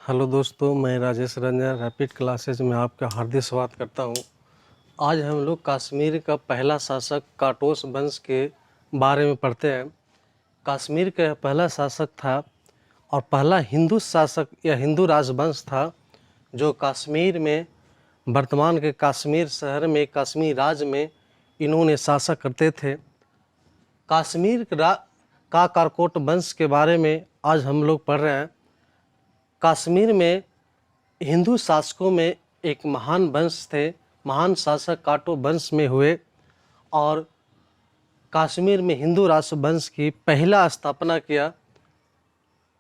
Hello दोस्तों, मैं Rajesh Ranjan rapid classes में आपका हार्दिक स्वागत करता हूं। आज हम लोग कश्मीर का पहला शासक काटोस वंश के बारे में पढ़ते हैं। कश्मीर का पहला शासक था और पहला हिंदू शासक या हिंदू राजवंश था जो कश्मीर में, वर्तमान के कश्मीर शहर में, कश्मीर राज्य में इन्होंने शासक करते थे। कश्मीर का काकटोस वंश के बारे में आज हम लोग पढ़ रहे हैं। कश्मीर में हिंदू शासकों में एक महान वंश थे, महान शासक काटो वंश में हुए और कश्मीर में हिंदू राजवंश की पहला स्थापना किया।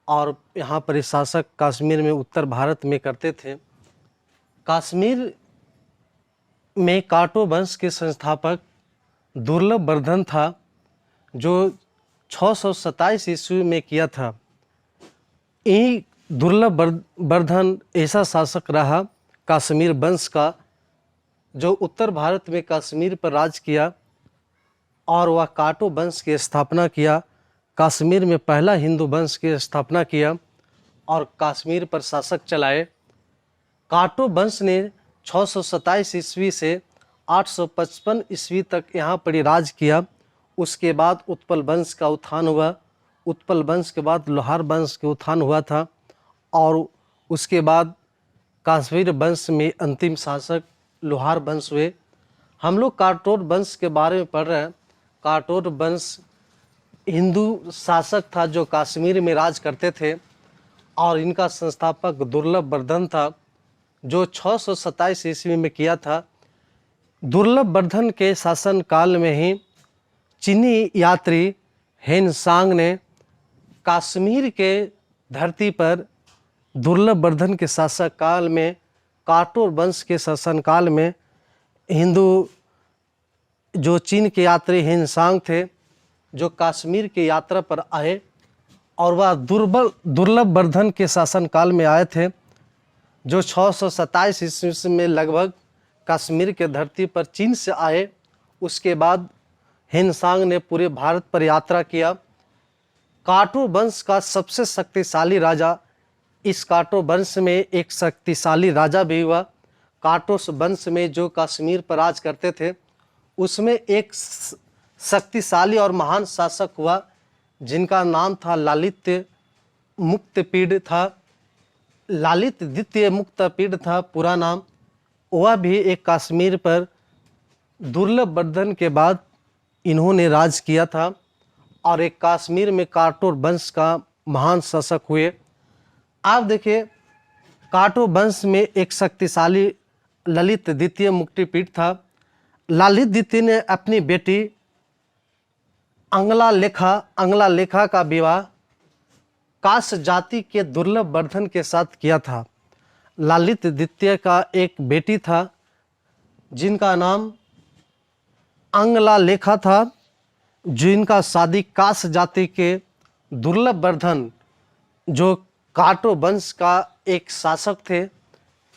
और यहाँ पर शासक कश्मीर में उत्तर भारत में करते थे। कश्मीर में काटो वंश के संस्थापक दुर्लभ वर्धन था जो 627 ईस्वी में किया था। यही दुर्लभ वर्धन ऐसा शासक रहा कश्मीर वंश का जो उत्तर भारत में कश्मीर पर राज किया और वह काटो वंश की स्थापना किया। कश्मीर में पहला हिंदू वंश की स्थापना किया और कश्मीर पर शासक चलाए। काटो वंश ने 627 ईस्वी से 855 ईस्वी तक यहाँ पर राज किया। उसके बाद उत्पल वंश का उत्थान हुआ। उत्पल वंश के बाद लोहार वंश का उत्थान हुआ था और उसके बाद कश्मीर वंश में अंतिम शासक लोहार वंश हुए। हम लोग काटोस वंश के बारे में पढ़ रहे हैं। काटोस वंश हिंदू शासक था जो कश्मीर में राज करते थे और इनका संस्थापक दुर्लभ वर्धन था जो 627 ईस्वी में किया था। दुर्लभ वर्धन के शासन काल में ही चीनी यात्री हेनसांग ने कश्मीर के धरती पर दुर्लभ वर्धन के शासक काल में, काटोस वंश के शासन काल में हिंदू जो चीन के यात्री हेनसांग थे जो कश्मीर की यात्रा पर आए और वह दुर्लभ वर्धन के शासन काल में आए थे जो 627 ईस्वी में लगभग कश्मीर के धरती पर चीन से आए। उसके बाद हेनसांग ने पूरे भारत पर यात्रा किया। काटो वंश का सबसे शक्तिशाली राजा, इस काटो वंश में एक शक्तिशाली राजा भी हुआ। काटोस वंश में जो कश्मीर पर राज करते थे उसमें एक शक्तिशाली और महान शासक हुआ जिनका नाम था ललित मुक्तपीड था। ललित द्वितीय मुक्तपीड था पूरा नाम। वह भी एक कश्मीर पर दुर्लभ वर्धन के बाद इन्होंने राज किया था और एक कश्मीर में काटोस वंश का महान शासक हुए। आप देखिए, काटो वंश में एक शक्तिशाली ललित द्वितीय मुक्तिपीड था। ललित द्वितीय ने अपनी बेटी अंगला लेखा का विवाह काश जाति के दुर्लभ वर्धन के साथ किया था। ललित द्वितीय का एक बेटी था जिनका नाम अंगला लेखा था, जिनका शादी काश जाति के दुर्लभ वर्धन जो काटो वंश का एक शासक थे,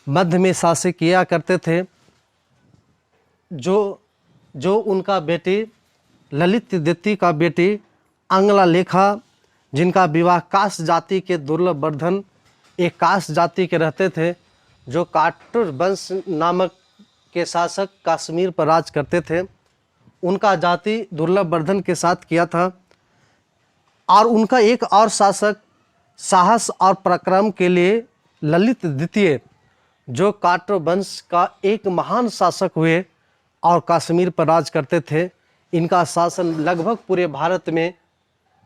मध्य में शासन किया करते थे, जो उनका बेटी ललित द्वितीय का बेटी अंगला लेखा, जिनका विवाह काश जाति के दुर्लभ वर्धन एक काश जाति के रहते थे जो काटोस वंश नामक के शासक कश्मीर पर राज करते थे, उनका जाति दुर्लभ वर्धन के साथ किया था। और उनका एक और शासक साहस और पराक्रम के लिए ललित द्वितीय जो काटो वंश का एक महान शासक हुए और कश्मीर पर राज करते थे। इनका शासन लगभग पूरे भारत में,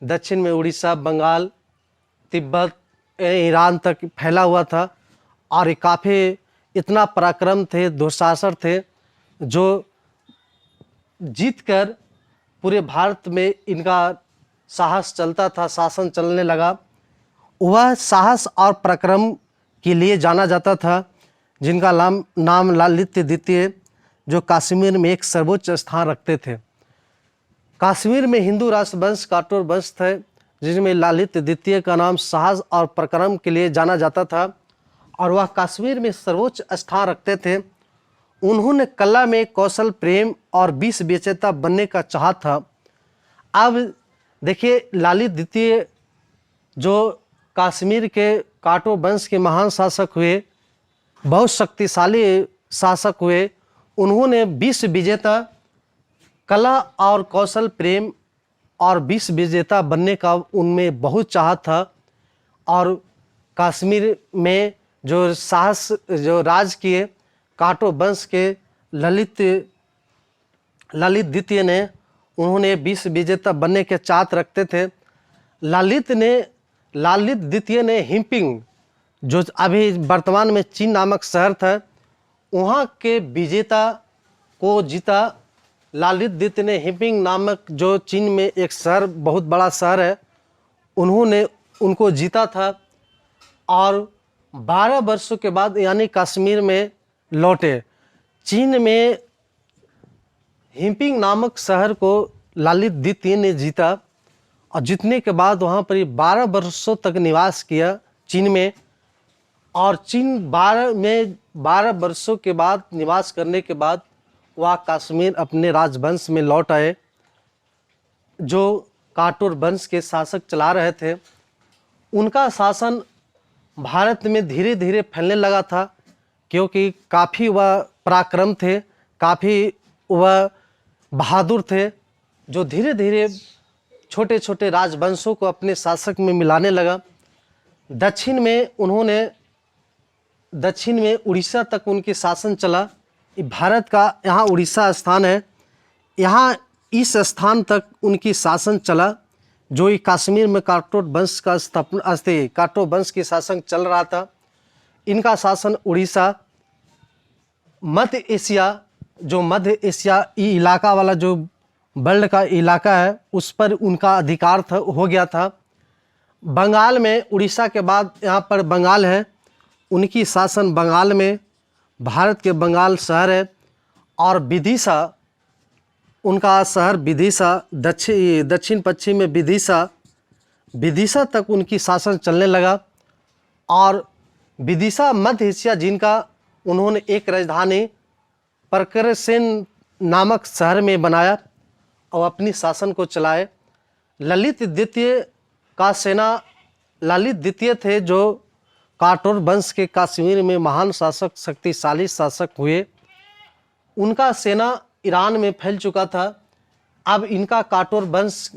दक्षिण में उड़ीसा, बंगाल, तिब्बत, ईरान तक फैला हुआ था और ये काफ़ी इतना पराक्रम थे, दुशासन थे जो जीतकर पूरे भारत में इनका साहस चलता था, शासन चलने लगा। वह साहस और पराक्रम के लिए जाना जाता था जिनका नाम ललित द्वितीय जो कश्मीर में एक सर्वोच्च स्थान रखते थे। कश्मीर में हिंदू राजवंश काटोस वंश थे जिनमें ललित द्वितीय का नाम साहस और पराक्रम के लिए जाना जाता था और वह कश्मीर में सर्वोच्च स्थान रखते थे। उन्होंने कला में कौशल, प्रेम और विष विजेता बनने का चाहत था। अब देखिए, ललित द्वितीय जो कश्मीर के काटो वंश के महान शासक हुए, बहुत शक्तिशाली शासक हुए। उन्होंने विश्व विजेता कला और कौशल प्रेम और विश्व विजेता बनने का उनमें बहुत चाहत था। और कश्मीर में जो साहस जो राज किए काटो वंश के ललित द्वितीय ने, उन्होंने विश्व विजेता बनने के चाहत रखते थे। ललित द्वितीय ने हिम्पिंग, जो अभी वर्तमान में चीन नामक शहर था, वहाँ के विजेता को जीता। ललित द्वितीय ने हिम्पिंग नामक जो चीन में एक शहर, बहुत बड़ा शहर है, उन्होंने उनको जीता था। और 12 वर्षों के बाद यानी कश्मीर में लौटे। चीन में हिम्पिंग नामक शहर को ललित द्वितीय ने जीता और जीतने के बाद वहाँ पर 12 वर्षों तक निवास किया चीन में। और चीन 12 वर्षों के बाद निवास करने के बाद वह कश्मीर अपने राजवंश में लौट आए, जो काटोर वंश के शासक चला रहे थे। उनका शासन भारत में धीरे धीरे फैलने लगा था, क्योंकि काफ़ी वह पराक्रम थे, काफ़ी वह बहादुर थे, जो धीरे धीरे छोटे छोटे राजवंशों को अपने शासक में मिलाने लगा। दक्षिण में उड़ीसा तक उनकी शासन चला। भारत का यहाँ उड़ीसा स्थान है, यहाँ इस स्थान तक उनकी शासन चला, जो ये कश्मीर में काटो वंश का स्थापना काटो वंश की शासन चल रहा था। इनका शासन उड़ीसा, मध्य एशिया इलाका वाला जो वर्ल्ड का इलाका है, उस पर उनका अधिकार हो गया था। बंगाल में, उड़ीसा के बाद यहाँ पर बंगाल है, उनकी शासन बंगाल में, भारत के बंगाल शहर है। और विदिशा, उनका शहर विदिशा, दक्षिण पश्चिम में विदिशा तक उनकी शासन चलने लगा। और विदिशा मध्य एशिया, जिनका उन्होंने एक राजधानी परकरसेन नामक शहर में बनाया और अपनी शासन को चलाए। ललित द्वितीय थे, जो काटोर वंश के कश्मीर में महान शासक, शक्तिशाली शासक हुए। उनका सेना ईरान में फैल चुका था। अब इनका काटोर वंश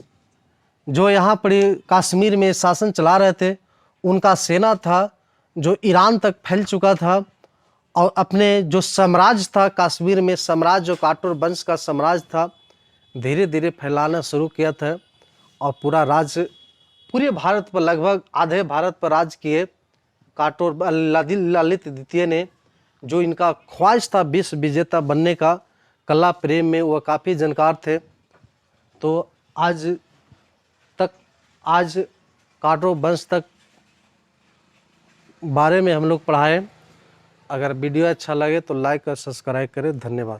जो यहाँ पर कश्मीर में शासन चला रहे थे, उनका सेना था जो ईरान तक फैल चुका था। और अपने जो साम्राज्य था कश्मीर में, साम्राज्य जो काटोर वंश का साम्राज्य था, धीरे धीरे फैलाना शुरू किया था। और पूरे भारत पर, लगभग आधे भारत पर राज किए काटोर ललित द्वितीय ने। जो इनका ख्वाहिश था विश्व विजेता बनने का, कला प्रेम में वह काफ़ी जानकार थे। तो आज काटोर वंश तक बारे में हम लोग पढ़ाए। अगर वीडियो अच्छा लगे तो लाइक और सब्सक्राइब करें। धन्यवाद।